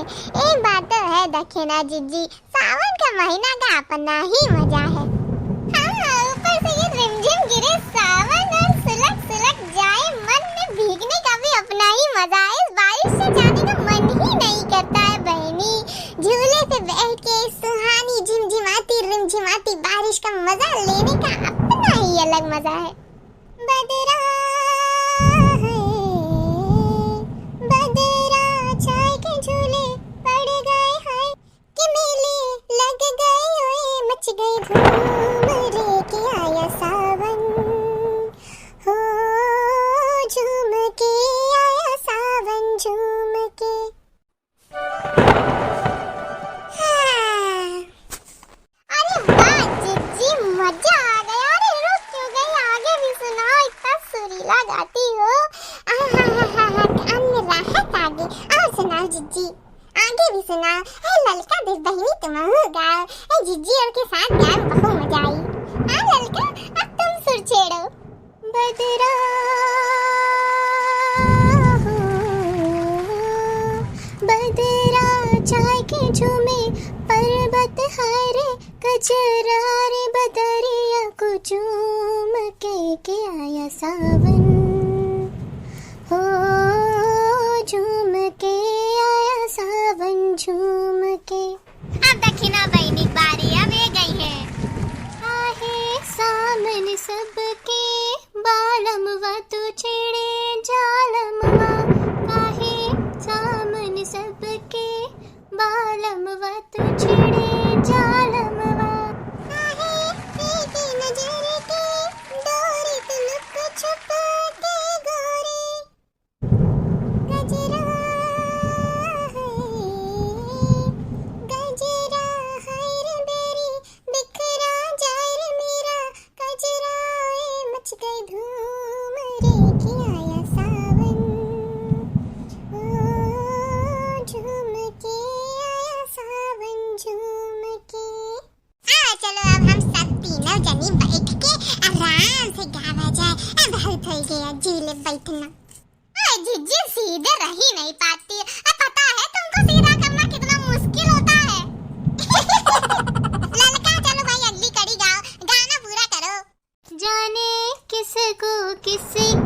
एक बात तो है दक्षिणा जीजी, सावन का महीना का अपना ही मजा है। हाँ, ऊपर से ये रिमझिम गिरे सावन और सुलग सुलग जाए, मन में भीगने का भी अपना ही मजा है। इस बारिश से जाने का मन ही नहीं करता है बहनी। झूले पे बैठ के सुहानी झिमझिमाती रिमझिमाती बारिश का मजा लेने का अपना ही अलग मजा है। बदरा है, बदरा चाय के झूले पड़ गए हैं कि मेले लग गए ओए, मच गई धूम रे के आया सावन हो, झूम के आया सावन झूम के। हाँ। अरे वाह जीजी, मजा आ गया। अरे रुक क्यों गई, आगे भी सुनाओ, इतना सुरीला गाती हो। कान में राहत आ गई। और सुनाओ जीजी, आगे भी सुनाओ। ललका देख बहिनी तुम गाओ, जीजी और के साथ गाओ, बहुत मजा आई। ललका अब तुम सुर छेड़ो। बदरा बदरा चाय के झूमे पर्वत हारे, कचरा रे बदरिया को झूम के आया सावन हो, झूम के आया सावन झूम के। अब दक्षिणा बहनी बारी अब ये गई है। आहे सामने सबके बालम वतु छेड़े जालम काहे, सामने सबके बालम वतु छेड़े जालम काहे, एक नजर के डोरी तू लुक छुप के गोरी, गजरा है रे बेरी, बिखरा जाए रे मेरा गजरा, मच गई धूम रे कि आया सावन ओ, झूम के आया सावन झूम के। चलो अब हम सब तीनों जनी बैठ के आराम से गावा जाए। बहुत हो गया झूले बैठना। जीजी सीधे रह ही नहीं पाती। पता है तुमको सीधा करना कितना मुश्किल होता है। ललका चलो भाई अगली कड़ी गाओ, गाना पूरा करो। जाने किसको किसकी